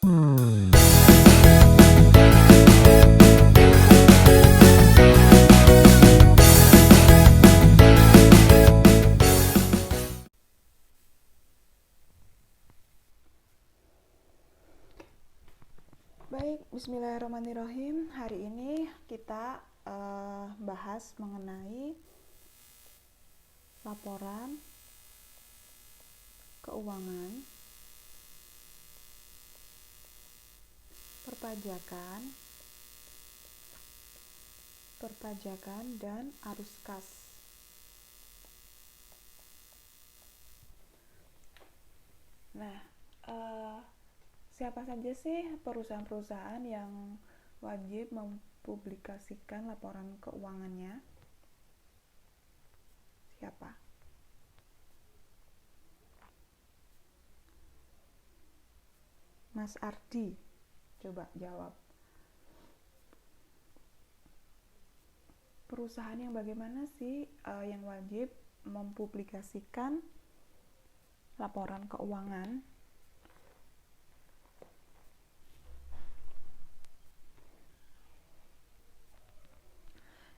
Baik, bismillahirrahmanirrahim. Hari ini kita bahas mengenai laporan keuangan, perpajakan, dan arus kas. Nah, siapa saja sih perusahaan-perusahaan yang wajib mempublikasikan laporan keuangannya? Siapa? Mas Ardi, coba jawab. Perusahaan yang bagaimana sih yang wajib mempublikasikan laporan keuangan?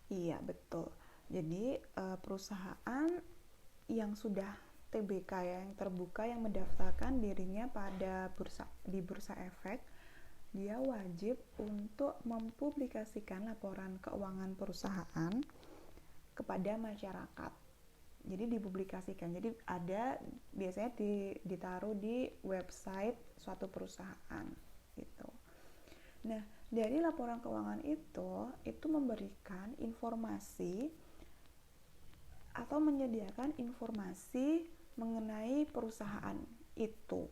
Iya, betul. Jadi perusahaan yang sudah TBK ya, yang terbuka, yang mendaftarkan dirinya pada di bursa efek, dia wajib untuk mempublikasikan laporan keuangan perusahaan kepada masyarakat. Jadi dipublikasikan. Jadi ada biasanya ditaruh di website suatu perusahaan gitu. Nah, dari laporan keuangan itu memberikan informasi atau menyediakan informasi mengenai perusahaan itu,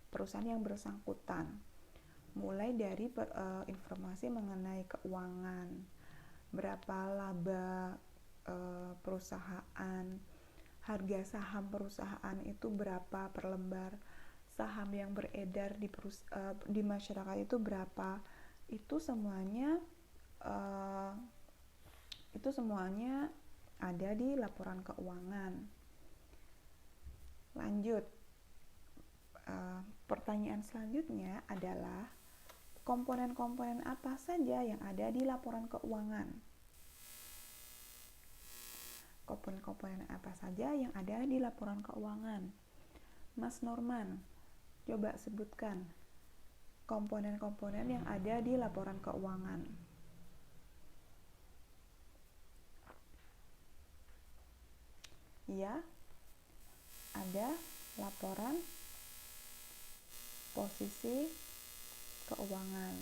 perusahaan yang bersangkutan. Mulai dari informasi mengenai keuangan, berapa laba perusahaan, harga saham perusahaan itu berapa per lembar, saham yang beredar di masyarakat itu berapa. Itu semuanya ada di laporan keuangan. Lanjut, pertanyaan selanjutnya adalah komponen-komponen apa saja yang ada di laporan keuangan? Komponen-komponen apa saja yang ada di laporan keuangan? Mas Norman, coba sebutkan komponen-komponen yang ada di laporan keuangan. Ya, ada laporan posisi keuangan.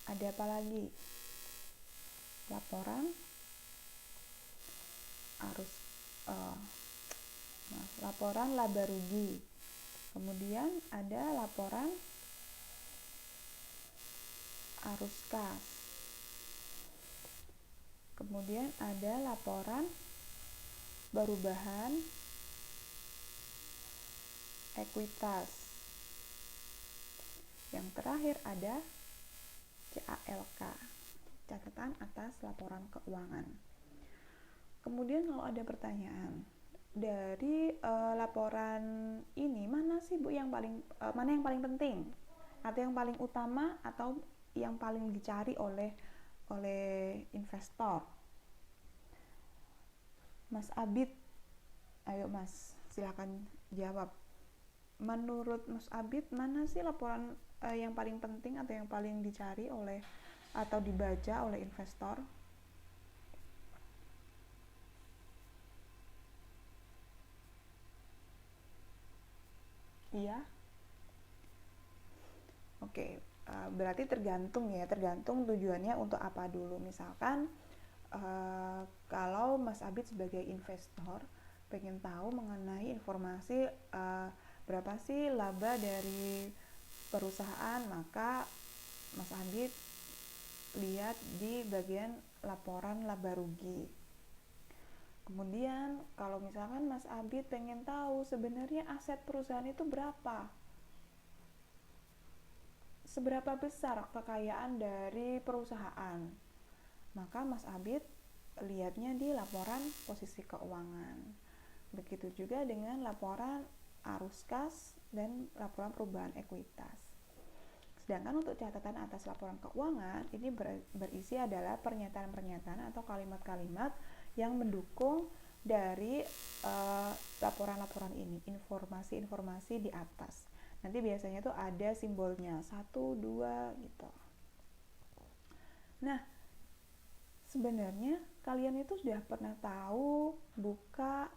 Ada apa lagi? Laporan laporan laba rugi. Kemudian ada laporan arus kas. Kemudian ada laporan perubahan ekuitas. Yang terakhir ada CALK, catatan atas laporan keuangan. Kemudian kalau ada pertanyaan, dari laporan ini mana sih Bu mana yang paling penting, atau yang paling utama, atau yang paling dicari oleh investor? Mas Abid, ayo Mas, silakan jawab. Menurut Mas Abid, mana sih laporan yang paling penting atau yang paling dicari oleh atau dibaca oleh investor? Iya. Oke, berarti tergantung tujuannya untuk apa dulu. Misalkan kalau Mas Abid sebagai investor pengen tahu mengenai informasi berapa sih laba dari perusahaan, maka Mas Abid lihat di bagian laporan laba rugi. Kemudian kalau misalkan Mas Abid pengen tahu sebenarnya aset perusahaan itu seberapa besar kekayaan dari perusahaan, maka Mas Abid lihatnya di laporan posisi keuangan. Begitu juga dengan laporan arus kas, dan laporan perubahan ekuitas. Sedangkan untuk catatan atas laporan keuangan, ini berisi adalah pernyataan-pernyataan atau kalimat-kalimat yang mendukung dari laporan-laporan ini, informasi-informasi di atas. Nanti biasanya tuh ada simbolnya 1, 2 gitu. Nah, sebenarnya kalian itu sudah pernah tahu buka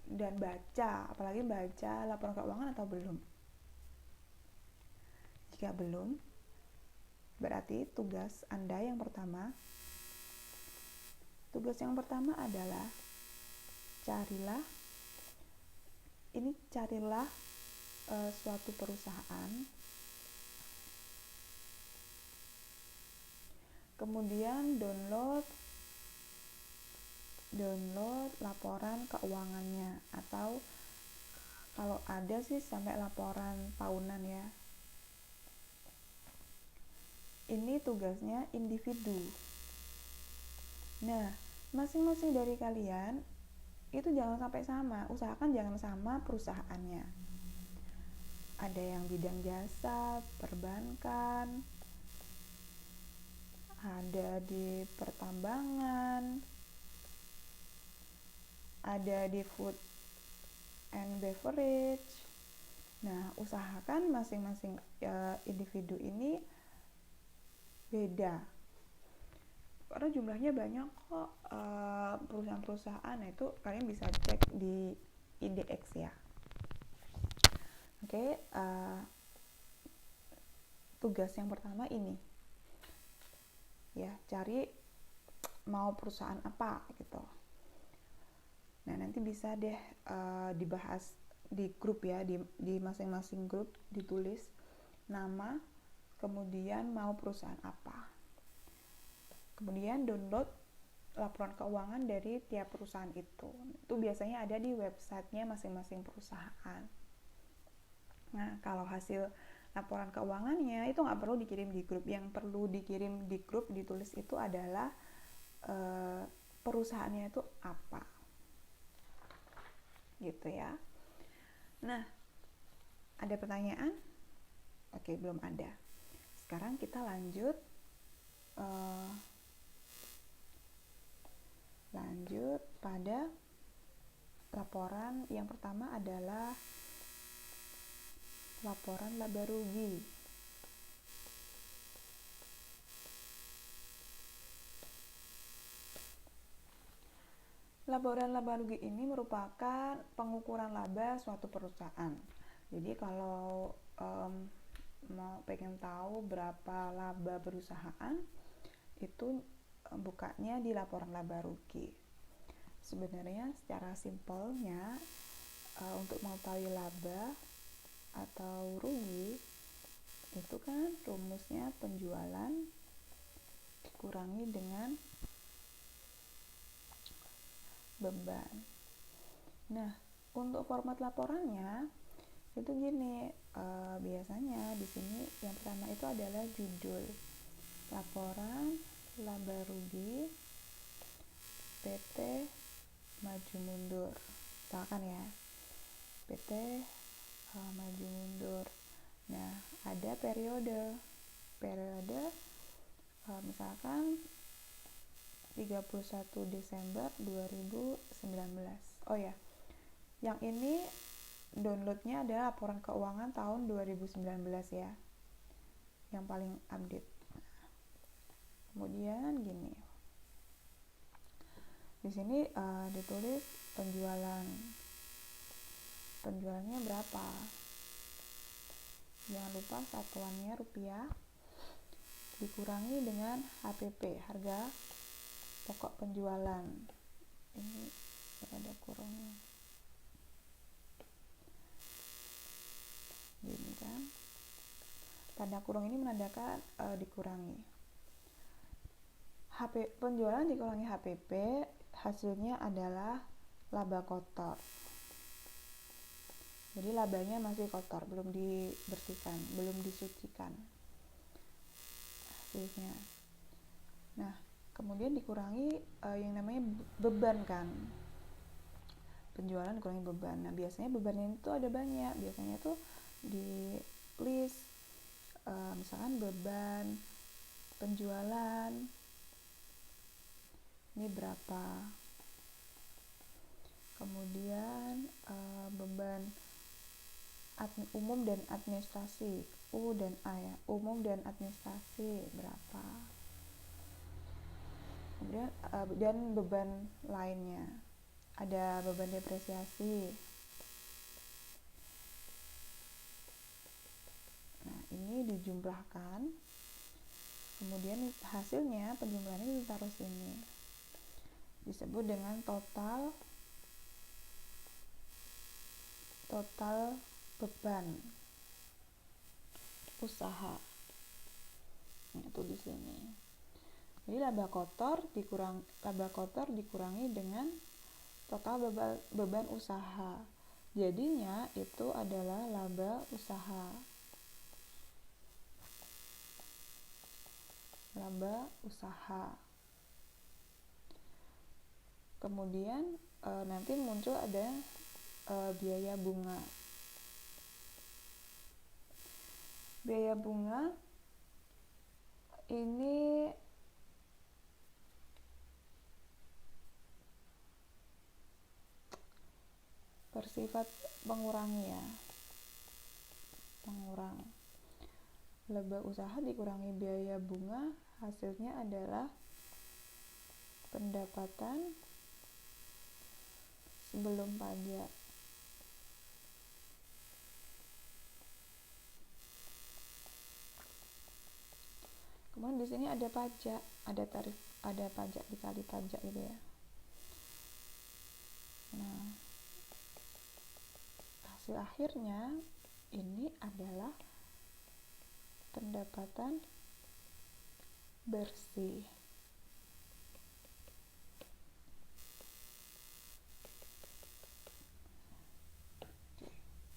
dan baca, apalagi baca laporan keuangan atau belum? Jika belum, berarti tugas Anda yang pertama adalah carilah suatu perusahaan, kemudian download laporan keuangannya, atau kalau ada sih sampai laporan tahunan ya. Ini tugasnya individu. Nah, masing-masing dari kalian itu jangan sampai sama, usahakan jangan sama perusahaannya. Ada yang bidang jasa, perbankan, ada di pertambangan, ada di food and beverage. Nah, usahakan masing-masing individu ini beda, karena jumlahnya banyak kok perusahaan-perusahaan. Nah, itu kalian bisa cek di IDX ya. Oke, tugas yang pertama ini ya, cari mau perusahaan apa gitu. Nah, nanti bisa deh dibahas di grup ya, di masing-masing grup ditulis nama, kemudian mau perusahaan apa, kemudian download laporan keuangan dari tiap perusahaan itu biasanya ada di websitenya masing-masing perusahaan. Nah, kalau hasil laporan keuangannya itu nggak perlu dikirim di grup, yang perlu dikirim di grup ditulis itu adalah perusahaannya itu apa gitu ya. Nah, ada pertanyaan? Oke, belum ada. Sekarang kita lanjut pada laporan yang pertama adalah laporan laba rugi. Laporan laba rugi ini merupakan pengukuran laba suatu perusahaan. Jadi kalau mau pengen tahu berapa laba perusahaan, itu bukanya di laporan laba rugi. Sebenarnya secara simpelnya untuk mengetahui laba atau rugi itu kan rumusnya penjualan dikurangi dengan beban. Nah, untuk format laporannya itu gini, biasanya di sini yang pertama itu adalah judul laporan laba rugi PT Maju Mundur, misalkan ya, PT Maju Mundur. Nah, ada periode misalkan 31 Desember 2019. Oh ya, yang ini downloadnya adalah laporan keuangan tahun 2019 ya, yang paling update. Kemudian gini, di sini ditulis penjualannya berapa, jangan lupa satuannya rupiah, dikurangi dengan HPP, harga pokok penjualan. Ini ada kurungnya gini kan, tanda kurung ini menandakan dikurangi. Penjualan dikurangi HPP, hasilnya adalah laba kotor. Jadi labanya masih kotor, belum dibersihkan, belum disucikan hasilnya. Nah, kemudian dikurangi yang namanya beban kan. penjualan dikurangi beban. Nah, biasanya bebannya itu ada banyak. Biasanya tuh di list misalkan beban penjualan ini berapa, kemudian beban umum dan administrasi, U dan A ya, umum dan administrasi berapa, kemudian dan beban lainnya ada beban depresiasi. Nah, ini dijumlahkan, kemudian hasilnya penjumlahannya ditaruh sini, disebut dengan total beban usaha. Itu di sini. Jadi laba kotor dikurangi dengan total beban usaha. Jadinya itu adalah laba usaha. Kemudian nanti muncul ada biaya bunga. Biaya bunga ini bersifat mengurangi ya. Laba usaha dikurangi biaya bunga, hasilnya adalah pendapatan sebelum pajak. Kemudian di sini ada pajak, ada tarif, ada pajak dikali pajak gitu ya. Nah, hasil akhirnya ini adalah pendapatan bersih.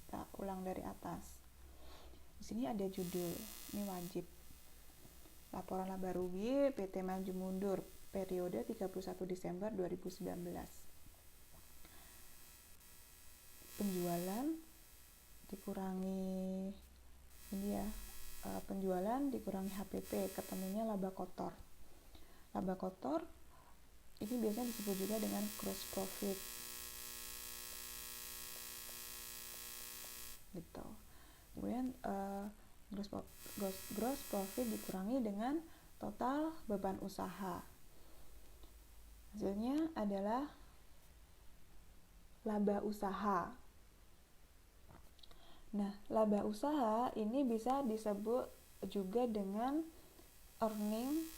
Kita ulang dari atas. Di sini ada judul, ini wajib. Laporan laba rugi PT Maju Mundur periode 31 Desember 2019. Penjualan dikurangi ini ya, penjualan dikurangi HPP, ketemunya laba kotor. Laba kotor ini biasanya disebut juga dengan gross profit. Gitu. Kemudian gross profit dikurangi dengan total beban usaha. Hasilnya adalah laba usaha. Nah, laba usaha ini bisa disebut juga dengan earning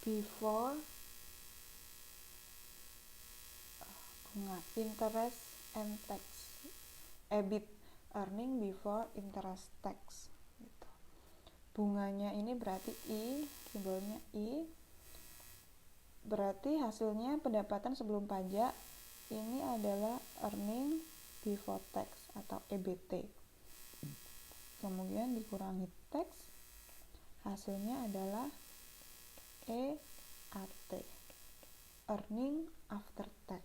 before interest and tax. EBIT, earning before interest tax gitu. Bunganya ini berarti I, simbolnya I, berarti hasilnya pendapatan sebelum pajak ini adalah earning before tax atau EBT. Kemudian dikurangi tax, hasilnya adalah EAT, earning after tax.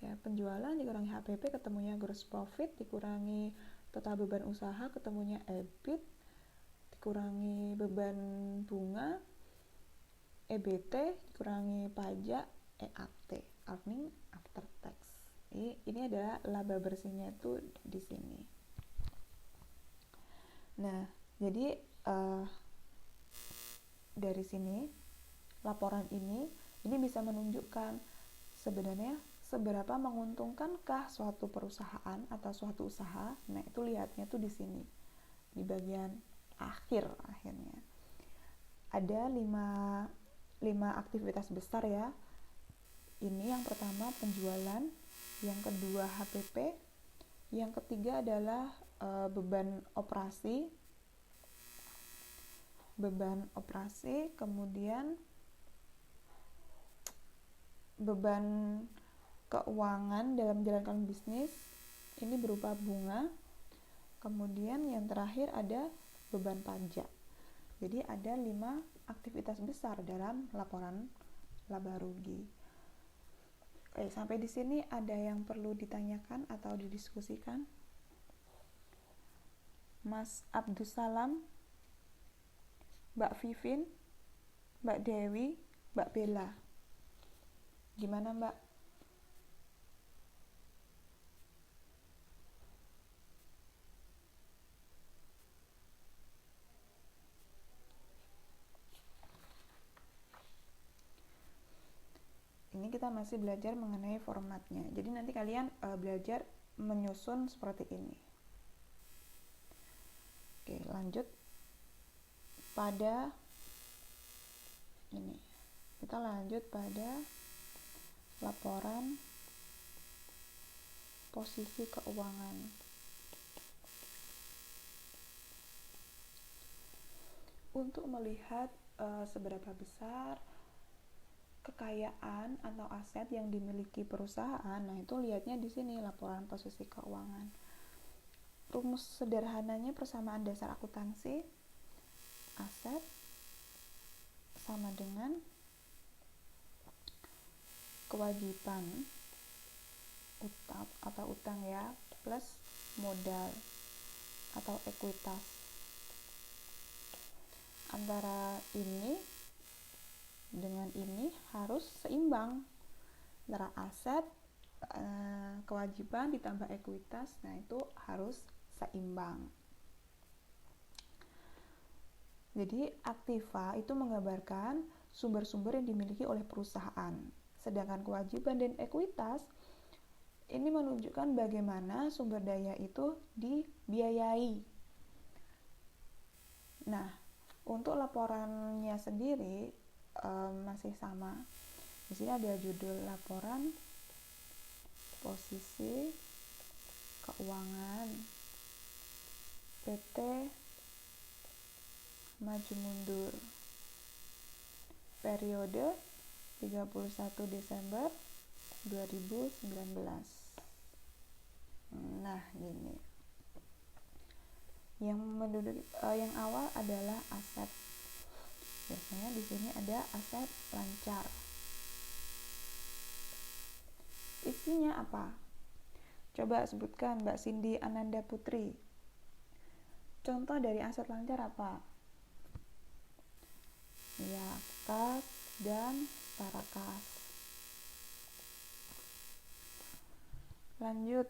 Ya, penjualan dikurangi HPP ketemunya gross profit, dikurangi total beban usaha ketemunya EBIT, dikurangi beban bunga EBT, dikurangi pajak EAT, earning after tax. Ini adalah laba bersihnya itu di sini. Nah, jadi dari sini laporan ini bisa menunjukkan sebenarnya seberapa menguntungkankah suatu perusahaan atau suatu usaha. Nah, itu lihatnya tuh di sini, di bagian akhirnya. Ada 5 aktivitas besar ya. Ini yang pertama penjualan, yang kedua HPP, yang ketiga adalah beban operasi, kemudian beban keuangan dalam menjalankan bisnis, ini berupa bunga, kemudian yang terakhir ada beban pajak. Jadi ada 5 aktivitas besar dalam laporan laba rugi. Oke, sampai di sini ada yang perlu ditanyakan atau didiskusikan? Mas Abdussalam, Mbak Vivin, Mbak Dewi, Mbak Bella. Gimana, Mbak? Ini kita masih belajar mengenai formatnya. Jadi nanti kalian belajar menyusun seperti ini. Oke, lanjut pada ini. Kita lanjut pada laporan posisi keuangan. Untuk melihat seberapa besar kekayaan atau aset yang dimiliki perusahaan, nah itu lihatnya di sini laporan posisi keuangan. Rumus sederhananya persamaan dasar akuntansi, aset sama dengan kewajiban utang atau utang ya, plus modal atau ekuitas. Antara ini dengan ini harus seimbang, antara aset, kewajiban ditambah ekuitas, nah itu harus seimbang. Jadi aktiva itu menggambarkan sumber-sumber yang dimiliki oleh perusahaan, sedangkan kewajiban dan ekuitas ini menunjukkan bagaimana sumber daya itu dibiayai. Nah, untuk laporannya sendiri masih sama. Di sini ada judul laporan posisi keuangan PT Maju Mundur periode 31 Desember 2019. Nah, gini. Yang awal adalah aset. Biasanya di sini ada aset lancar. Isinya apa? Coba sebutkan Mbak Cindy Ananda Putri. Contoh dari aset lancar apa? Ya, kas dan parakas. Lanjut.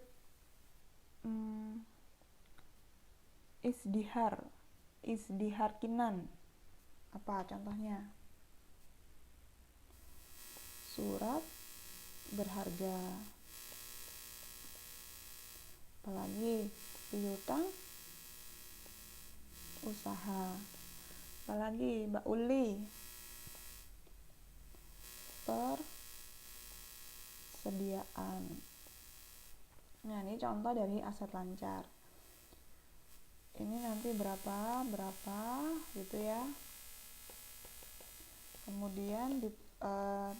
Isdihar Kinan. Apa contohnya? Surat berharga. Apalagi piutang usaha. Apalagi Mbak Uli, persediaan. Nah, ini contoh dari aset lancar. Ini nanti berapa gitu ya. Kemudian di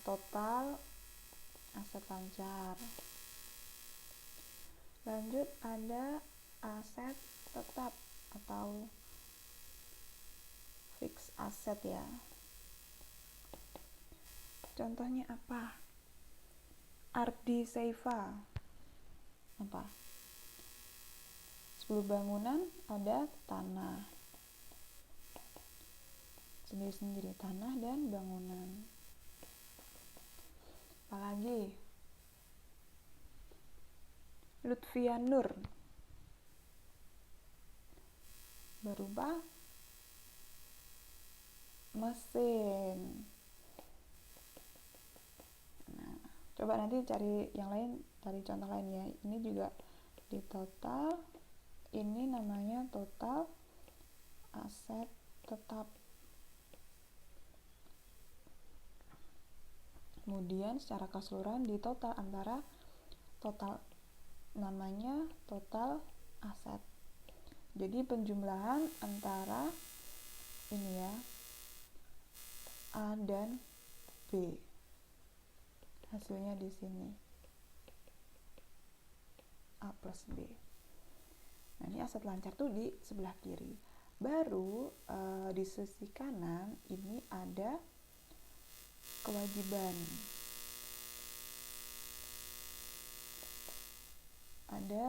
total aset lancar. Lanjut ada aset tetap atau fixed asset ya. Contohnya apa? Ardi Seifa. Apa? 10 bangunan ada tanah. Sendiri-sendiri tanah dan bangunan. Apalagi? Lutfia Nur. Berubah mesin. Nah, coba nanti cari yang lain, cari contoh lain ya. Ini juga di total. Ini namanya total aset tetap. Kemudian secara keseluruhan di total antara total, namanya total aset. Jadi penjumlahan antara ini ya, A dan B. Hasilnya di sini. A plus B. Nah, ini aset lancar tuh di sebelah kiri. Baru di sisi kanan ini ada kewajiban. Ada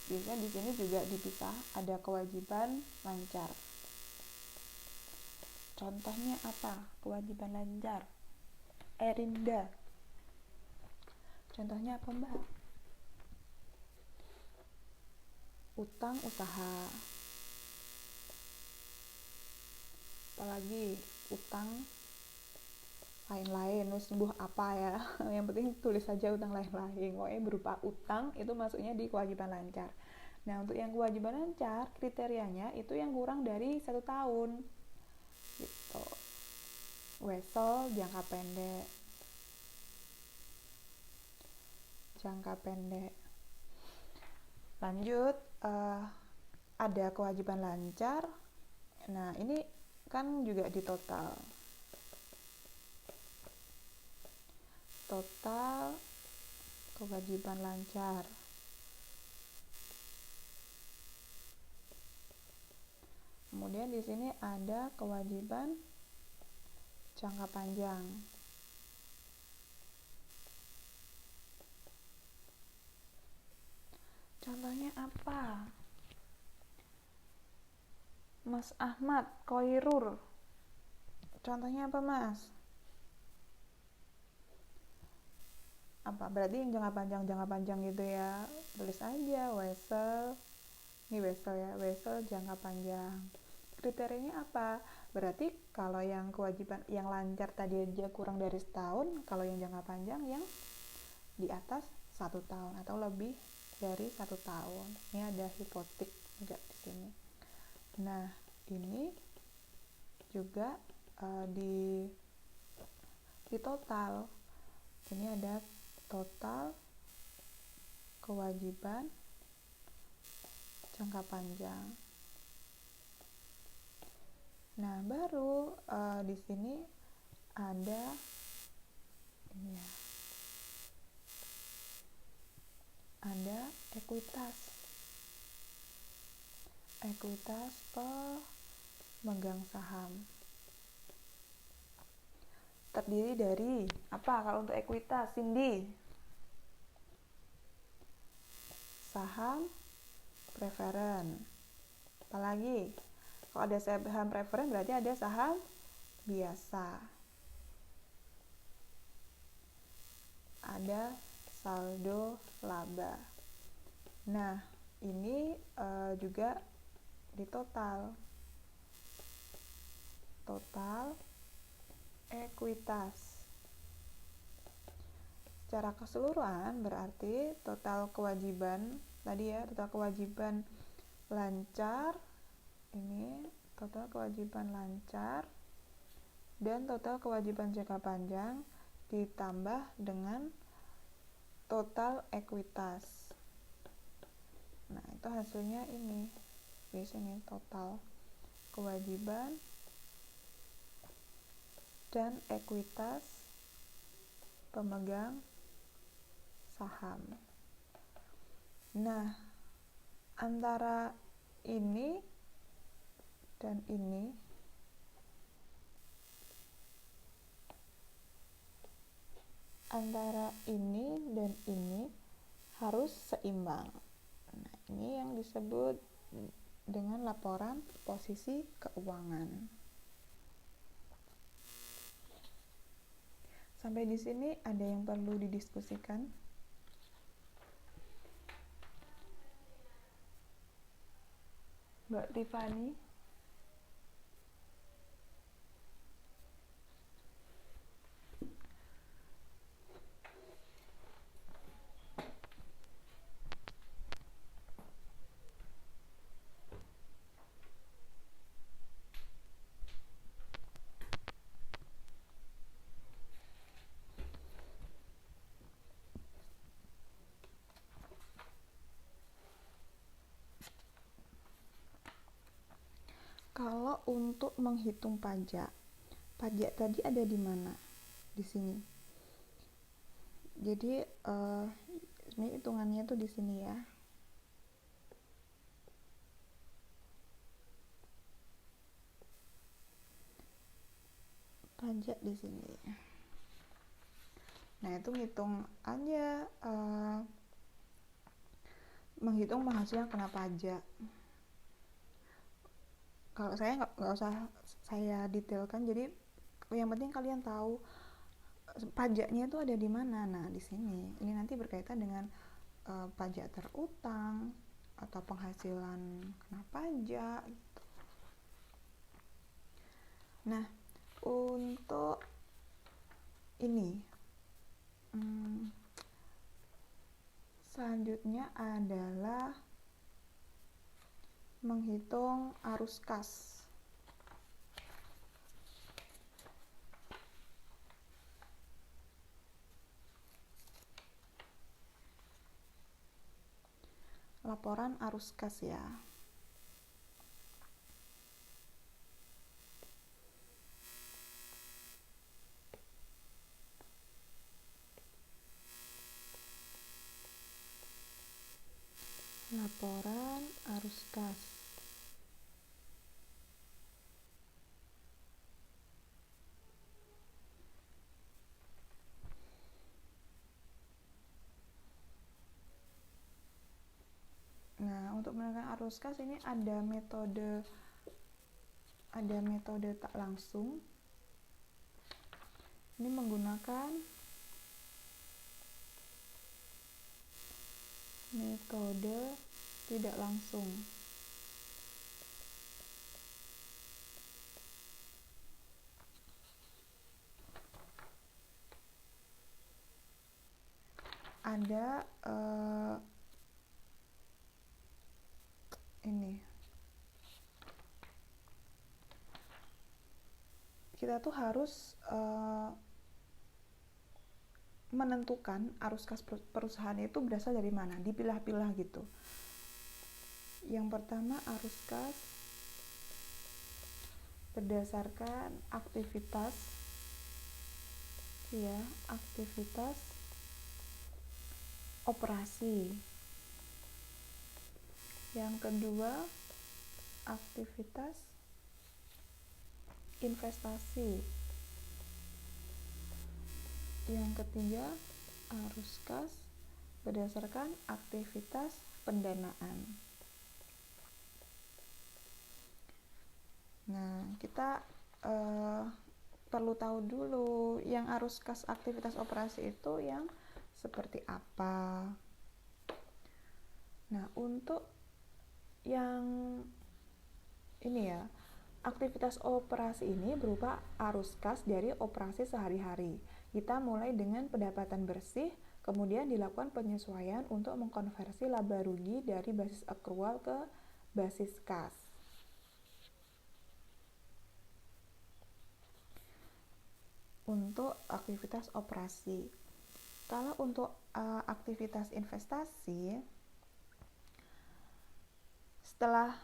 biasanya di sini juga dipisah, ada kewajiban lancar. Contohnya apa? Kewajiban lancar. Erinda. Contohnya apa, Mbak? Utang usaha. Apalagi utang lain-lain, sembuh apa ya? Yang penting tulis saja utang lain-lain. Pokoknya berupa utang itu masuknya di kewajiban lancar. Nah, untuk yang kewajiban lancar kriterianya itu yang kurang dari 1 tahun. Gitu. Wesel jangka pendek. Lanjut, ada kewajiban lancar. Nah, ini kan juga di total kewajiban lancar. Kemudian di sini ada kewajiban jangka panjang. Contohnya apa? Mas Ahmad Koirur. Contohnya apa, Mas? Apa? Berarti yang jangka panjang gitu ya. Tulis aja wesel. Ini wesel ya, wesel jangka panjang. Kriterianya apa? Berarti kalau yang kewajiban yang lancar tadi aja kurang dari setahun, kalau yang jangka panjang yang di atas 1 tahun atau lebih dari 1 tahun. Ini ada hipotek juga di sini. Nah, ini juga di total. Ini ada total kewajiban jangka panjang. Nah, baru di sini ada ini ya. Ada ekuitas pemegang saham. Terdiri dari apa kalau untuk ekuitas, Cindy? Saham preferen. Apalagi kalau ada saham preferen berarti ada saham biasa. Ada saldo laba. Nah, ini juga di total ekuitas. Secara keseluruhan berarti total kewajiban tadi ya, total kewajiban lancar, ini total kewajiban lancar dan total kewajiban jangka panjang ditambah dengan total ekuitas. Nah, itu hasilnya ini. Di sini total kewajiban dan ekuitas pemegang saham. Nah, antara ini dan ini harus seimbang. Nah, ini yang disebut dengan laporan posisi keuangan. Sampai di sini ada yang perlu didiskusikan? Mbak Tiffany? Kalau untuk menghitung pajak tadi ada di mana? Di sini. Jadi ini hitungannya tuh di sini ya. pajak di sini. Nah, itu ngitung aja, menghitung penghasilan kena pajak. Kalau saya nggak usah saya detailkan, jadi yang penting kalian tahu pajaknya itu ada di mana. Nah, di sini ini nanti berkaitan dengan pajak terutang atau penghasilan kena pajak gitu. Nah, untuk ini selanjutnya adalah menghitung arus kas. Laporan arus kas ya. Laporan arus kas. Nah, untuk menentukan arus kas ini ada metode tak langsung. Ini menggunakan metode tidak langsung. Ada ini. Kita tuh harus menentukan arus kas perusahaan itu berasal dari mana, dipilah-pilah gitu. Yang pertama, arus kas berdasarkan aktivitas operasi. Yang kedua, aktivitas investasi. Yang ketiga, arus kas berdasarkan aktivitas pendanaan. Nah, kita perlu tahu dulu yang arus kas aktivitas operasi itu yang seperti apa. Nah, untuk yang ini ya, aktivitas operasi ini berupa arus kas dari operasi sehari-hari. Kita mulai dengan pendapatan bersih, kemudian dilakukan penyesuaian untuk mengkonversi laba rugi dari basis akrual ke basis kas. Untuk aktivitas operasi. Kalau untuk aktivitas investasi, setelah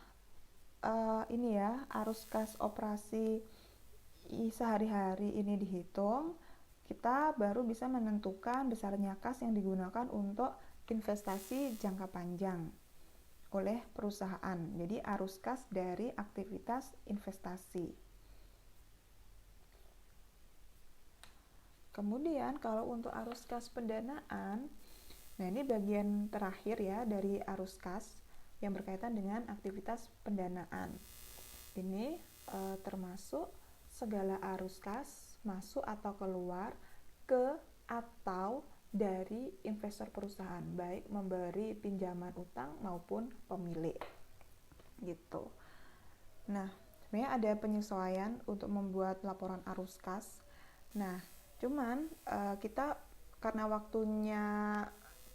ini ya, arus kas operasi sehari-hari ini dihitung, kita baru bisa menentukan besarnya kas yang digunakan untuk investasi jangka panjang oleh perusahaan. Jadi arus kas dari aktivitas investasi. Kemudian kalau untuk arus kas pendanaan, nah ini bagian terakhir ya dari arus kas yang berkaitan dengan aktivitas pendanaan. Ini termasuk segala arus kas masuk atau keluar ke atau dari investor perusahaan, baik memberi pinjaman utang maupun pemilik gitu. Nah, sebenarnya ada penyesuaian untuk membuat laporan arus kas. Nah, cuman kita karena waktunya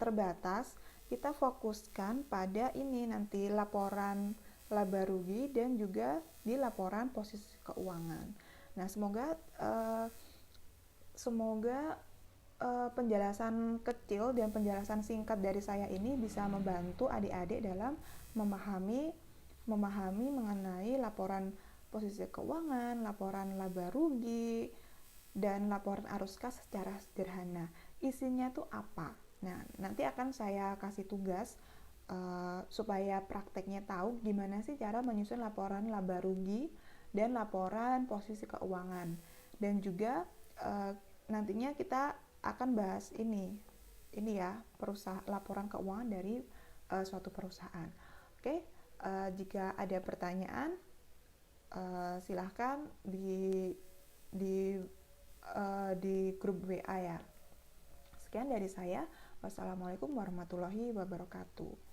terbatas, kita fokuskan pada ini nanti laporan laba rugi dan juga di laporan posisi keuangan. Nah, semoga penjelasan kecil dan penjelasan singkat dari saya ini bisa membantu adik-adik dalam memahami mengenai laporan posisi keuangan, laporan laba rugi, dan laporan arus kas secara sederhana. Isinya tuh apa? Nah, nanti akan saya kasih tugas supaya prakteknya tahu gimana sih cara menyusun laporan laba rugi dan laporan posisi keuangan. Dan juga nantinya kita akan bahas ini ya, laporan keuangan dari suatu perusahaan. Oke, jika ada pertanyaan silahkan di di grup WA ya. Sekian dari saya. Wassalamualaikum warahmatullahi wabarakatuh.